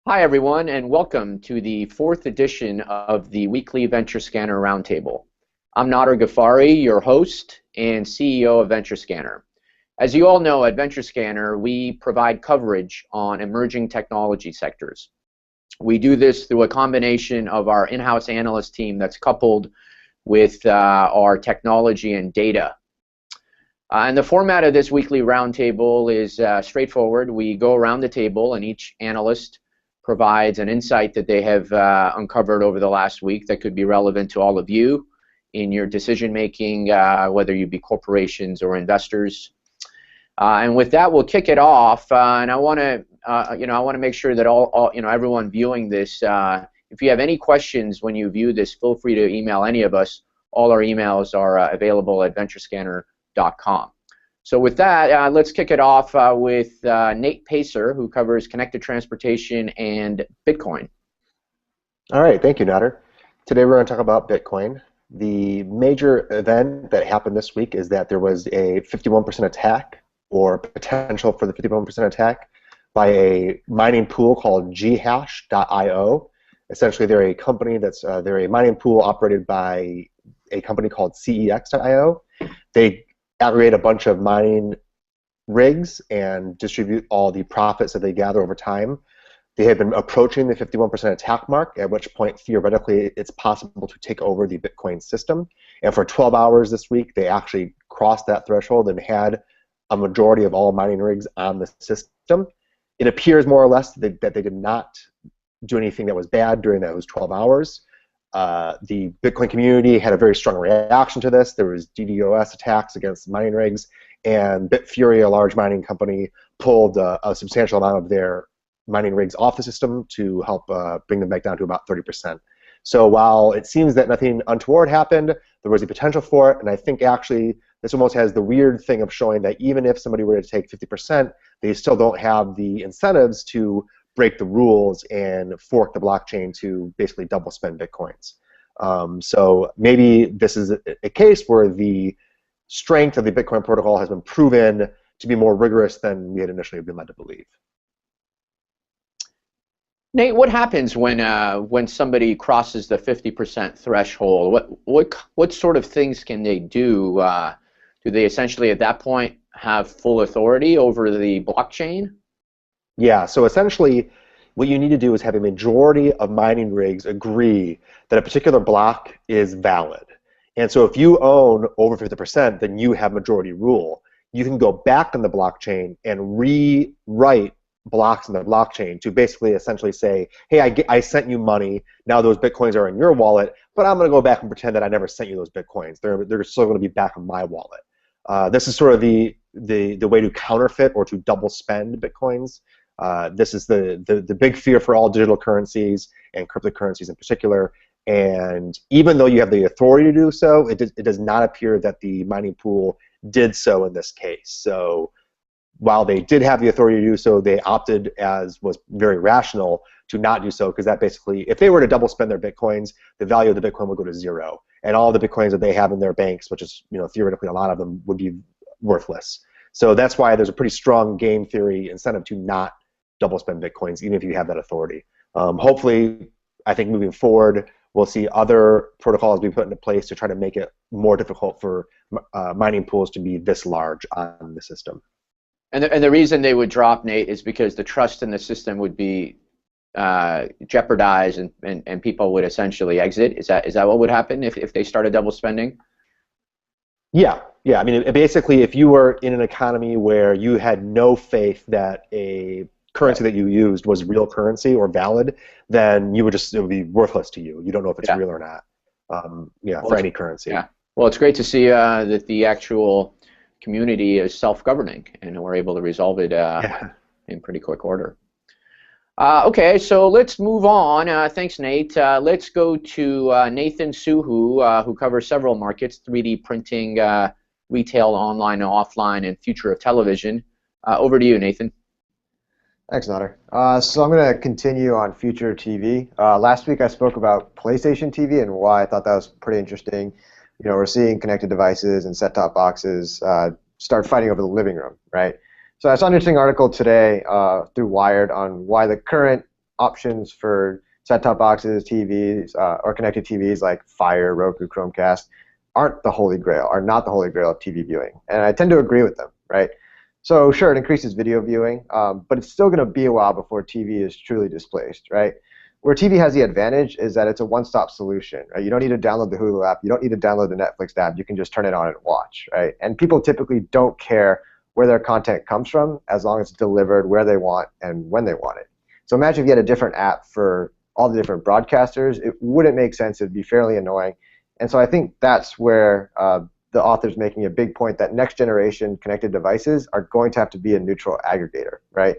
Hi, everyone, and welcome to the fourth edition of the weekly Venture Scanner Roundtable. I'm Nader Ghaffari, your host and CEO of Venture Scanner. As you all know, at Venture Scanner, we provide coverage on emerging technology sectors. We do this through a combination of our in-house analyst team that's coupled with our technology and data. And the format of this weekly roundtable is straightforward. We go around the table, and each analyst provides an insight that they have uncovered over the last week that could be relevant to all of you in your decision making, whether you be corporations or investors. And with that, we'll kick it off. And I want to, make sure that everyone viewing this, if you have any questions when you view this, feel free to email any of us. All our emails are available at venturescanner.com. So with that, let's kick it off with Nate Pacer, who covers connected transportation and Bitcoin. All right, thank you, Nader. Today we're going to talk about Bitcoin. The major event that happened this week is that there was a 51% attack, or potential for the 51% attack, by a mining pool called ghash.io. Essentially, they're a company they're a mining pool operated by a company called cex.io. They aggregate a bunch of mining rigs and distribute all the profits that they gather over time. They have been approaching the 51% attack mark, at which point theoretically it's possible to take over the Bitcoin system. And for 12 hours this week, they actually crossed that threshold and had a majority of all mining rigs on the system. It appears more or less that they did not do anything that was bad during those 12 hours. The Bitcoin community had a very strong reaction to this. There was DDoS attacks against mining rigs, and Bitfury, a large mining company, pulled a substantial amount of their mining rigs off the system to help bring them back down to about 30%. So while it seems that nothing untoward happened, there was a potential for it, and I think actually this almost has the weird thing of showing that even if somebody were to take 50%, they still don't have the incentives to break the rules and fork the blockchain to basically double spend Bitcoins. So maybe this is a case where the strength of the Bitcoin protocol has been proven to be more rigorous than we had initially been led to believe. Nate, what happens when somebody crosses the 50% threshold? What sort of things can they do? Do they essentially at that point have full authority over the blockchain? Yeah, so essentially what you need to do is have a majority of mining rigs agree that a particular block is valid. And so if you own over 50%, then you have majority rule. You can go back in the blockchain and rewrite blocks in the blockchain to basically essentially say, hey, I sent you money, now those Bitcoins are in your wallet, but I'm going to go back and pretend that I never sent you those Bitcoins. They're still going to be back in my wallet. This is sort of the way to counterfeit or to double spend Bitcoins. This is the big fear for all digital currencies and cryptocurrencies in particular. And even though you have the authority to do so, it does not appear that the mining pool did so in this case. So while they did have the authority to do so, they opted, as was very rational, to not do so, because that basically, if they were to double spend their Bitcoins, the value of the Bitcoin would go to zero. And all the Bitcoins that they have in their banks, which is theoretically a lot of them, would be worthless. So that's why there's a pretty strong game theory incentive to not double spend Bitcoins, even if you have that authority. Hopefully, I think moving forward, we'll see other protocols be put into place to try to make it more difficult for mining pools to be this large on the system. And the reason they would drop, Nate, is because the trust in the system would be jeopardized, and people would essentially exit. Is that what would happen if they started double spending? Yeah. I mean, basically, if you were in an economy where you had no faith that a currency that you used was real currency or valid, then it would be worthless to you. You don't know if it's real or not. For any currency. Yeah. Well, it's great to see that the actual community is self-governing, and we're able to resolve it in pretty quick order. Okay, so let's move on. Thanks, Nate. Let's go to Nathan Suhu, who covers several markets: 3D printing, retail, online and offline, and future of television. Over to you, Nathan. Thanks, Nader. So I'm going to continue on future TV. Last week I spoke about PlayStation TV and why I thought that was pretty interesting. We're seeing connected devices and set-top boxes start fighting over the living room, right? So I saw an interesting article today through Wired on why the current options for set-top boxes, TVs, or connected TVs like Fire, Roku, Chromecast are not the holy grail of TV viewing. And I tend to agree with them, right? So sure, it increases video viewing, but it's still going to be a while before TV is truly displaced, right? Where TV has the advantage is that it's a one-stop solution, right? You don't need to download the Hulu app. You don't need to download the Netflix app. You can just turn it on and watch, right? And people typically don't care where their content comes from as long as it's delivered where they want and when they want it. So imagine if you had a different app for all the different broadcasters. It wouldn't make sense. It'd be fairly annoying. And so I think that's where the author's making a big point that next generation connected devices are going to have to be a neutral aggregator, right?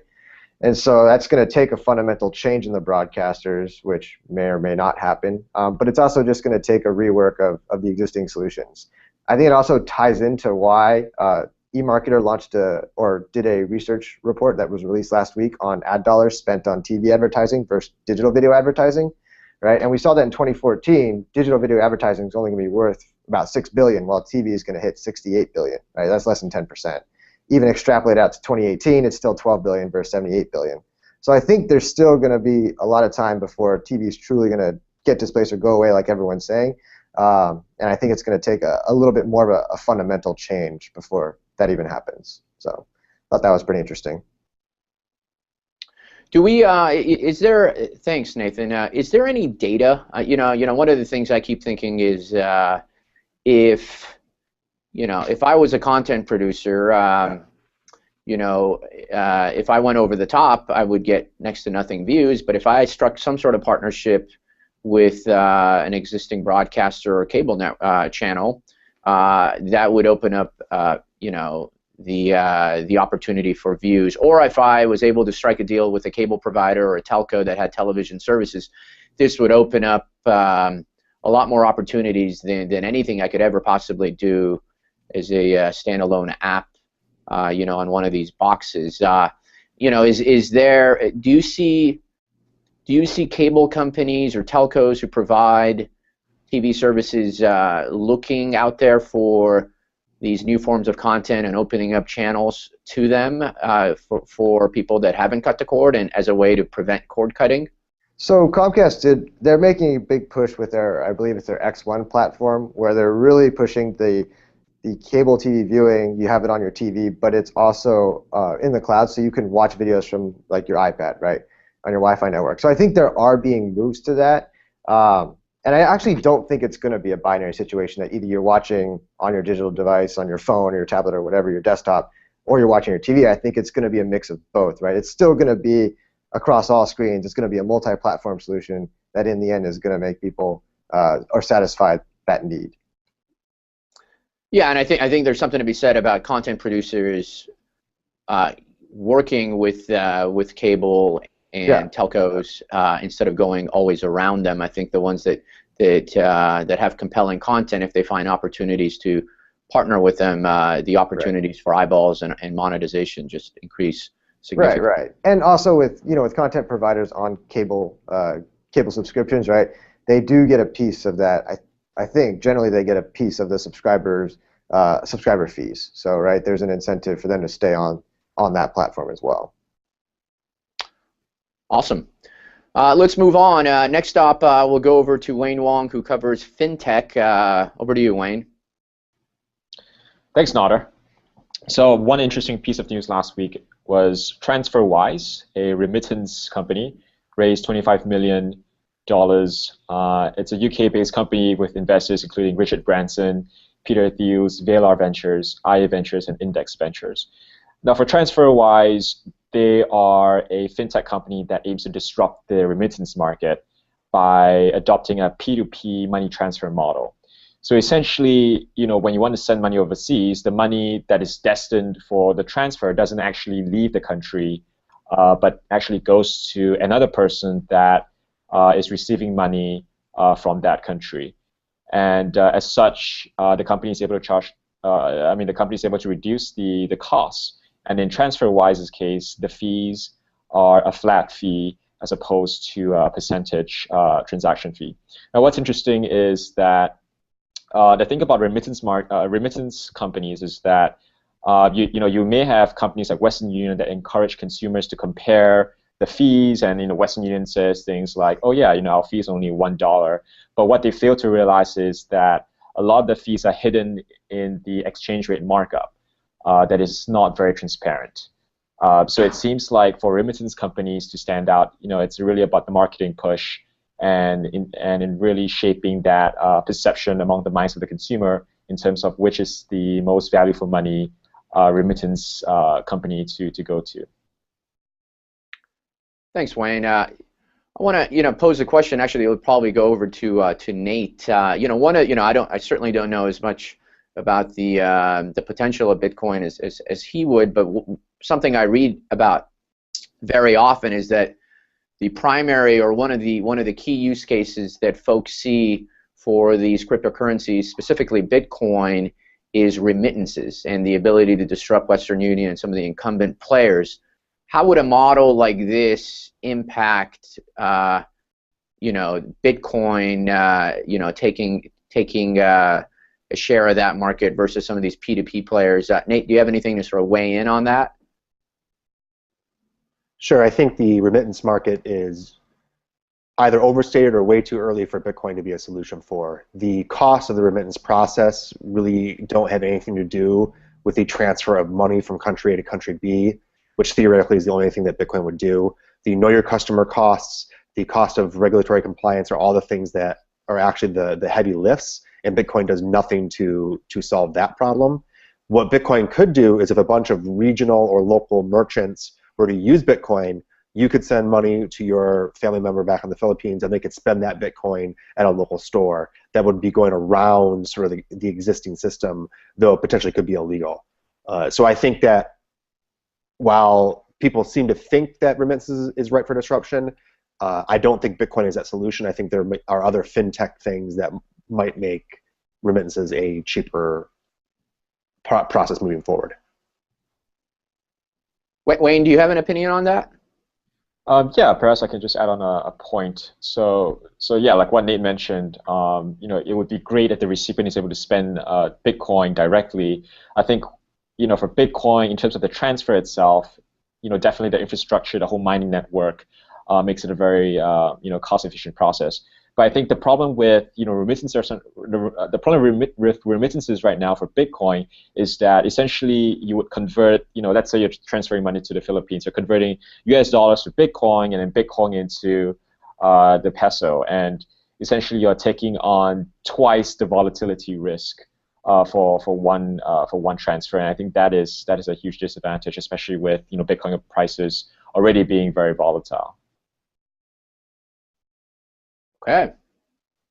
And so that's going to take a fundamental change in the broadcasters, which may or may not happen. But it's also just going to take a rework of the existing solutions. I think it also ties into why eMarketer launched did a research report that was released last week on ad dollars spent on TV advertising versus digital video advertising, right? And we saw that in 2014, digital video advertising is only going to be worth about $6 billion, while TV is going to hit $68 billion, right? That's less than 10%. Even extrapolate out to 2018, it's still $12 billion versus $78 billion. So I think there's still going to be a lot of time before TV is truly going to get displaced or go away, like everyone's saying. And I think it's going to take a little bit more of a fundamental change before that even happens. So I thought that was pretty interesting. Do we? Is there? Thanks, Nathan. Is there any data? One of the things I keep thinking is if I was a content producer, if I went over the top, I would get next to nothing views. But if I struck some sort of partnership with an existing broadcaster or cable net channel, that would open up, the opportunity for views. Or if I was able to strike a deal with a cable provider or a telco that had television services, this would open up a lot more opportunities than anything I could ever possibly do as a standalone app, on one of these boxes. Is there? Do you see cable companies or telcos who provide TV services looking out there for these new forms of content and opening up channels to them for people that haven't cut the cord and as a way to prevent cord cutting? So Comcast they're making a big push with I believe it's their X1 platform, where they're really pushing the cable TV viewing. You have it on your TV, but it's also in the cloud, so you can watch videos from like your iPad, right, on your Wi-Fi network. So I think there are being moves to that. And I actually don't think it's going to be a binary situation that either you're watching on your digital device, on your phone or your tablet or whatever, your desktop, or you're watching your TV. I think it's going to be a mix of both, right? It's still going to be across all screens. It's going to be a multi-platform solution that in the end is going to make people or satisfy that need. Yeah, and I think there's something to be said about content producers working with cable and telcos instead of going always around them. I think the ones that have compelling content, if they find opportunities to partner with them, the opportunities for eyeballs and monetization just increase significantly. Right. And also with content providers on cable subscriptions, right? They do get a piece of that. I think generally they get a piece of the subscriber fees. So right, there's an incentive for them to stay on that platform as well. Awesome. Let's move on. Next up, we'll go over to Wayne Wong, who covers FinTech. Over to you, Wayne. Thanks, Nader. So one interesting piece of news last week was TransferWise, a remittance company, raised $25 million. It's a UK-based company with investors including Richard Branson, Peter Thiel's, Velar Ventures, IA Ventures, and Index Ventures. Now, for TransferWise, they are a fintech company that aims to disrupt the remittance market by adopting a P2P money transfer model. So essentially, when you want to send money overseas, the money that is destined for the transfer doesn't actually leave the country, but actually goes to another person that is receiving money from that country. And as such, the company is able to charge. The company is able to reduce the costs. And in TransferWise's case, the fees are a flat fee as opposed to a percentage transaction fee. Now, what's interesting is that the thing about remittance companies is that you may have companies like Western Union that encourage consumers to compare the fees, and Western Union says things like, oh yeah, our fee is only $1. But what they fail to realize is that a lot of the fees are hidden in the exchange rate markup that is not very transparent. So it seems like for remittance companies to stand out, it's really about the marketing push and in really shaping that perception among the minds of the consumer in terms of which is the most value for money remittance company to go to. Thanks, Wayne. I want to pose a question. Actually, it would probably go over to Nate. I certainly don't know as much about the potential of Bitcoin as he would, but something I read about very often is that the primary or one of the key use cases that folks see for these cryptocurrencies, specifically Bitcoin, is remittances and the ability to disrupt Western Union and some of the incumbent players. How would a model like this impact, Bitcoin, taking a share of that market versus some of these P2P players? Nate, do you have anything to sort of weigh in on that? Sure. I think the remittance market is either overstated or way too early for Bitcoin to be a solution for. The costs of the remittance process really don't have anything to do with the transfer of money from country A to country B, which theoretically is the only thing that Bitcoin would do. The know your customer costs, the cost of regulatory compliance are all the things that are actually the heavy lifts, and Bitcoin does nothing to solve that problem. What Bitcoin could do is if a bunch of regional or local merchants were to use Bitcoin, you could send money to your family member back in the Philippines and they could spend that Bitcoin at a local store. That would be going around sort of the existing system, though it potentially could be illegal. So I think that while people seem to think that remittances is ripe for disruption, I don't think Bitcoin is that solution. I think there are other fintech things that might make remittances a cheaper process moving forward. Wayne, do you have an opinion on that? Yeah, perhaps I can just add on a point. So yeah, like what Nate mentioned, it would be great if the recipient is able to spend Bitcoin directly. I think, for Bitcoin, in terms of the transfer itself, definitely the infrastructure, the whole mining network makes it a very, cost-efficient process. But I think the problem with, remittances, the problem with remittances right now for Bitcoin is that essentially you would convert, let's say you're transferring money to the Philippines, you're converting US dollars to Bitcoin and then Bitcoin into the peso, and essentially you're taking on twice the volatility risk for one transfer, and I think that is a huge disadvantage, especially with Bitcoin prices already being very volatile. Okay,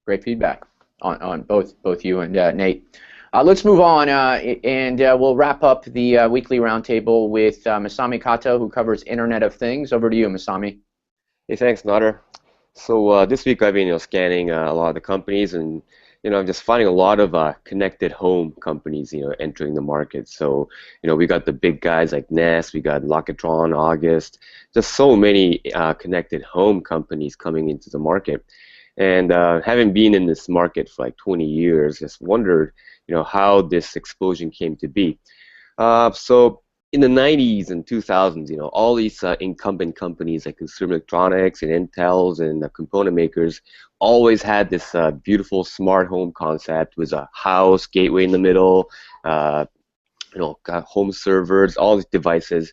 great feedback on both you and Nate. Let's move on, and we'll wrap up the weekly roundtable with Masami Kato, who covers Internet of Things. Over to you, Masami. Hey, thanks, Nader. So this week I've been scanning a lot of the companies, and I'm just finding a lot of connected home companies entering the market. So we got the big guys like Nest, we got Lockitron, August, just so many connected home companies coming into the market. And having been in this market for like 20 years, just wondered, how this explosion came to be. So in the 90s and 2000s, all these incumbent companies like consumer electronics and Intels and component makers always had this beautiful smart home concept with a house, gateway in the middle, got home servers, all these devices.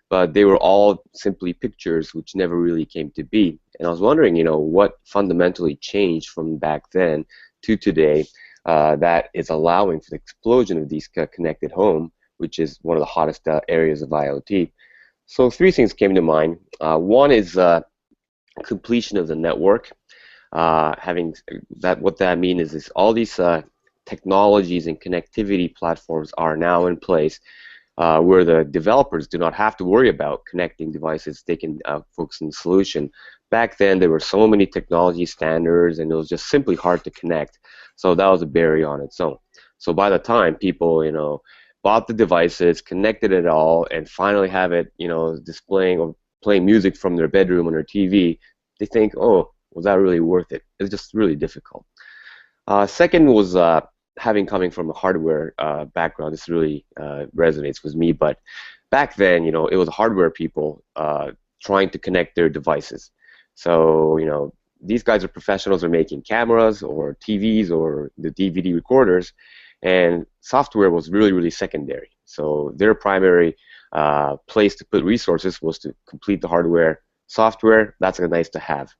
But they were all simply pictures which never really came to be. And I was wondering, what fundamentally changed from back then to today that is allowing for the explosion of these connected home, which is one of the hottest areas of IoT. So three things came to mind. One is completion of the network. What that means is all these technologies and connectivity platforms are now in place, where the developers do not have to worry about connecting devices. They can focus on the solution. Back then, there were so many technology standards, and it was just simply hard to connect. So that was a barrier on its own. So by the time people, bought the devices, connected it all, and finally have it, displaying or playing music from their bedroom on their TV, they think, oh, was that really worth it? It's just really difficult. Second was coming from a hardware background. This really resonates with me. But back then, it was hardware people trying to connect their devices. So, these guys are professionals, are making cameras or TVs or the DVD recorders, and software was really, really secondary. So their primary place to put resources was to complete the hardware. Software, that's nice to have.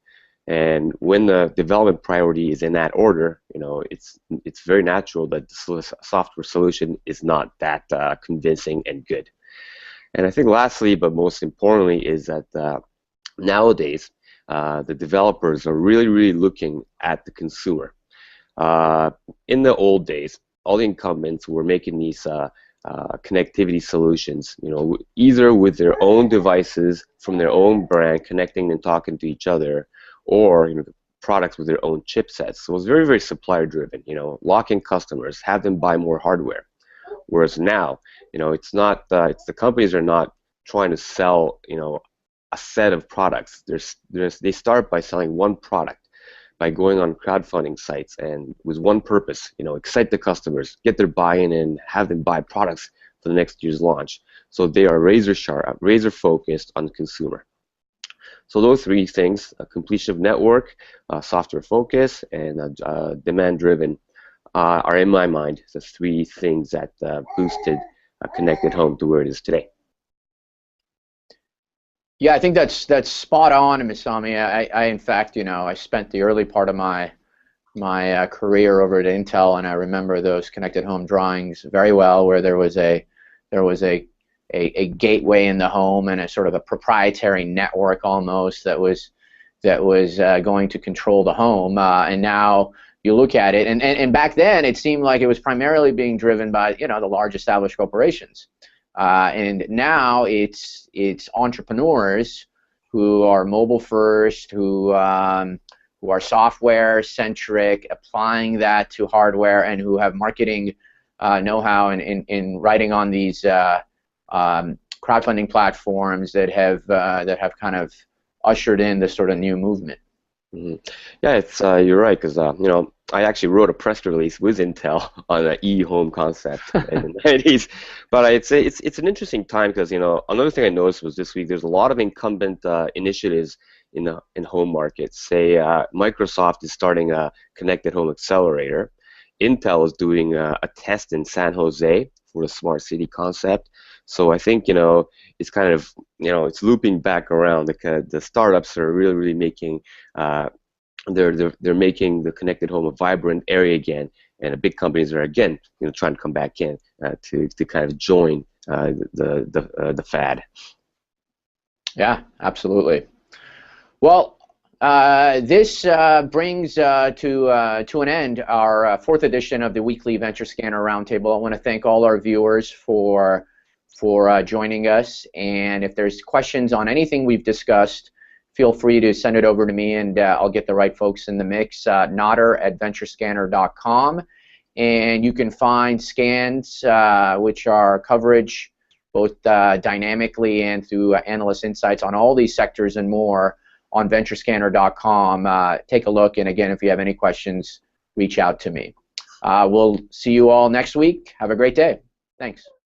And when the development priority is in that order, it's very natural that the software solution is not that convincing and good. And I think lastly, but most importantly, is that nowadays the developers are really, really looking at the consumer. In the old days, all the incumbents were making these connectivity solutions, either with their own devices from their own brand, connecting and talking to each other, or products with their own chipsets. So it was very, very supplier driven. Lock in customers, have them buy more hardware. Whereas now, it's not. It's the companies are not trying to sell, a set of products. They start by selling one product, by going on crowdfunding sites and with one purpose, excite the customers, get their buy-in, and have them buy products for the next year's launch. So they are razor sharp, razor focused on the consumer. So those three things, completion of network, software focus, and demand-driven, are in my mind the three things that boosted connected home to where it is today. Yeah, I think that's spot on, Misami. I in fact, I spent the early part of my career over at Intel, and I remember those connected home drawings very well, where there was a gateway in the home and a sort of a proprietary network almost that was going to control the home. And now you look at it, and back then it seemed like it was primarily being driven by the large established corporations. And now it's entrepreneurs who are mobile first, who are software centric, applying that to hardware, and who have marketing know-how in writing on these crowdfunding platforms that have kind of ushered in this sort of new movement. Mm-hmm. Yeah, it's you're right, because I actually wrote a press release with Intel on the e-home concept in the 90s. But I'd say it's an interesting time, because another thing I noticed was this week there's a lot of incumbent initiatives in home markets. Say Microsoft is starting a connected home accelerator. Intel is doing a test in San Jose for the smart city concept. So I think it's kind of it's looping back around. The startups are really making they're making the connected home a vibrant area again, and the big companies are again trying to come back in to kind of join the fad. Yeah, absolutely. Well, this brings to an end our fourth edition of the weekly Venture Scanner Roundtable. I want to thank all our viewers for joining us, and if there's questions on anything we've discussed, feel free to send it over to me, and I'll get the right folks in the mix. Nader@venturescanner.com, and you can find scans, which are coverage both dynamically and through analyst insights on all these sectors and more, on venturescanner.com. Take a look, and again, if you have any questions, reach out to me. We'll see you all next week. Have a great day. Thanks.